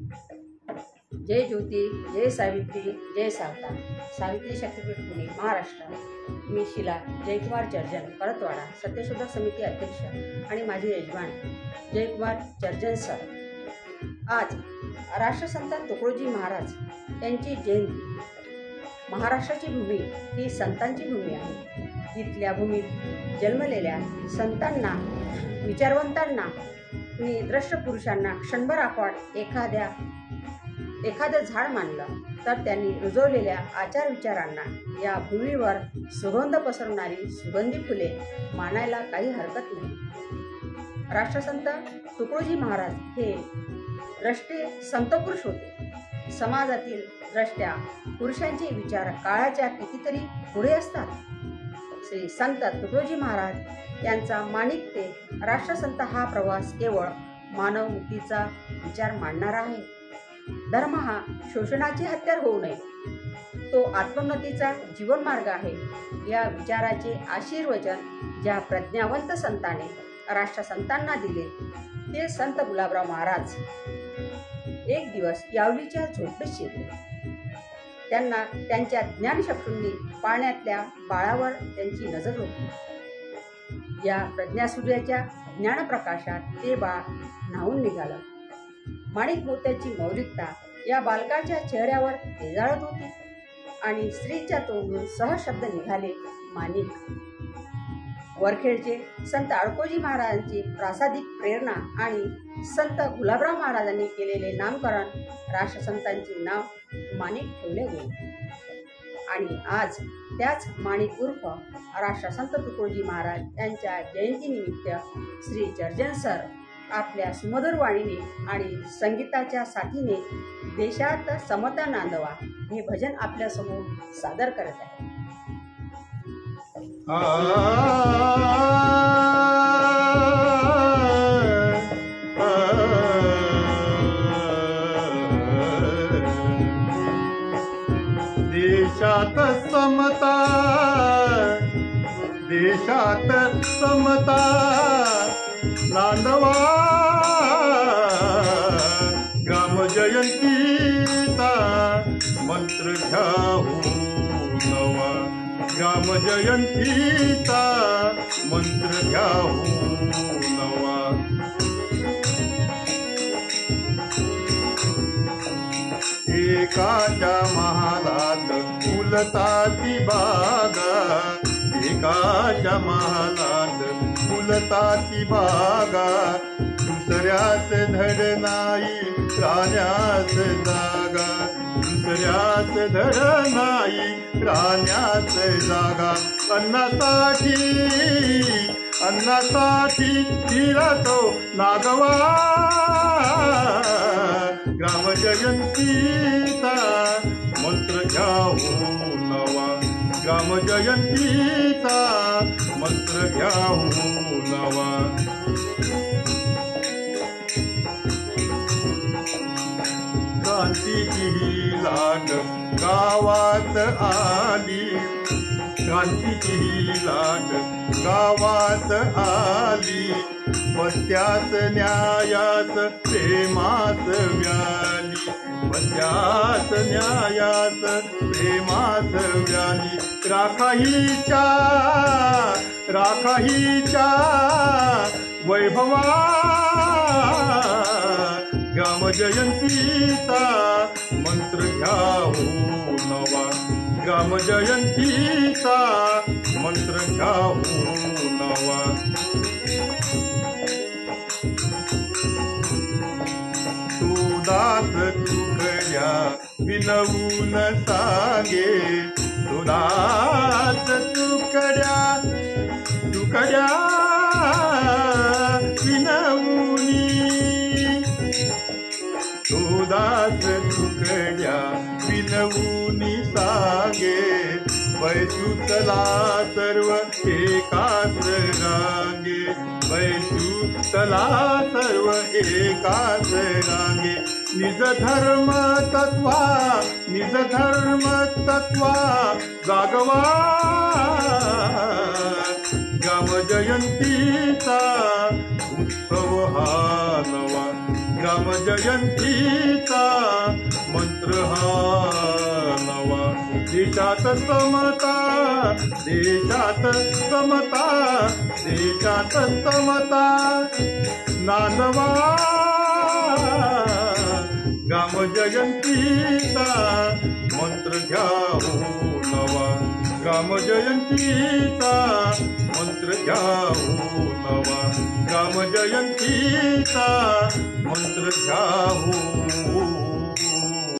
जय ज्योती, जय सावित्री, जय सावता. सावित्री शक्तीपीठ पुणे महाराष्ट्र. मी शिला जयकुमार चर्जन, परतवाडा सत्यशोधक समिती अध्यक्ष आणि माझे यजमान जयकुमार चर्जन सर. आज राष्ट्रसंत तुकडोजी महाराज यांची जयंती. महाराष्ट्राची भूमी ही संतांची भूमी आहे. तिथल्या भूमीत जन्मलेल्या संतांना, विचारवंतांना आणि द्रष्ट पुरुषांना क्षणभर आपण एखादं झाड मानलं तर त्यांनी रुजवलेल्या आचारविचारांना या भूमीवर सुगंध पसरवणारी सुगंधी फुले मानायला काही हरकत नाही. राष्ट्रसंत तुकडोजी महाराज हे द्रष्टे संतपुरुष होते. समाजातील द्रष्ट्या पुरुषांचे विचार काळाच्या कितीतरी पुढे असतात. श्री संत तुकडोजी महाराज यांचा माणिक ते राष्ट्रसंत हा प्रवास केवळ मानव मुक्तीचा विचार मांडणारा आहे. धर्म हा शोषणाचे हत्यार होऊ नये, तो आत्मोन्नतीचा जीवनमार्ग आहे. या विचाराचे आशीर्वचन ज्या प्रज्ञावंत संतांनी राष्ट्रसंतांना दिले ते संत गुलाबराव महाराज एक दिवस यावलीच्या झोपडीत शिरले. त्यांना त्यांच्या ज्ञानचक्षूंनी पाळण्यातल्या बाळावर त्यांची नजर होती. या प्रज्ञासूर्याच्या ज्ञानप्रकाशात ते बाळ न्हावून निघालं. माणिक मोत्याची मौलिकता या बालकाच्या चेहऱ्यावर तेजाळत होती आणि स्त्रीच्या तोंडून सहज शब्द निघाले, माणिक. वरखेडचे संत अडकोजी महाराजांची प्रासादिक प्रेरणा आणि संत गुलाबराव महाराजांनी केलेले नामकरण राष्ट्रसंतांचे नाव माणिक ठेवले गेले. आणि आज त्याच माणिक उर्फ राष्ट्रसंत तुकडोजी महाराज यांच्या जयंतीनिमित्त श्री चर्जन सर आपल्या सुमधुर वाणीने आणि संगीताच्या साथीने देशात समता नांदवा हे भजन आपल्या समोर सादर करत आहे. देशात समता नांदवा ग्रामजयंतीचा मंत्र घ्यावू नवा. ग्रामजयंतीचा मंत्र घ्यावू नवा. एकाच्या महालात फुलताची बागा, एकाच्या महालात फुलताची बागा. दुसऱ्यास धड नाही राण्यास जागा, दुसऱ्यास धड नाही राण्यास जागा. अन्नासाठी फिरतो नागवा. ग्रामजयंतीचा मंत्र घ्यावू नवा. ग्रामजयंतीचा मंत्र घ्यावू नवा. क्रांतीची लाट गावात आली, क्रांतीची लाट गावात आली. पत्यास न्यायास प्रेमास व्याली, पत्यास न्यायास प्रेमास व्याली. राखाहीच्या वैभवा. ग्रामजयंतीचा मंत्र घ्यावू नवा. ग्रामजयंतीचा मंत्र घ्यावू नवा. दास तुकड्या विनवून सांगे, दास तुकड्या विनवूनी. दास तुकड्या विनवूनी सांगे. बैसुतला सर्व एकाच रांगे, बैसुतला सर्व एकाच रांगे. निज धर्म तत्वा जागवा. ग्रामजयंतीचा उत्सव हा नवा. ग्रामजयंतीचा मंत्र हा नवा. देशात समता, देशात समता, देशात समता नांदवा. ग्रामजयंतीचा मंत्र घ्या हो नवा. ग्रामजयंतीचा मंत्र घ्या हो नवा. ग्रामजयंती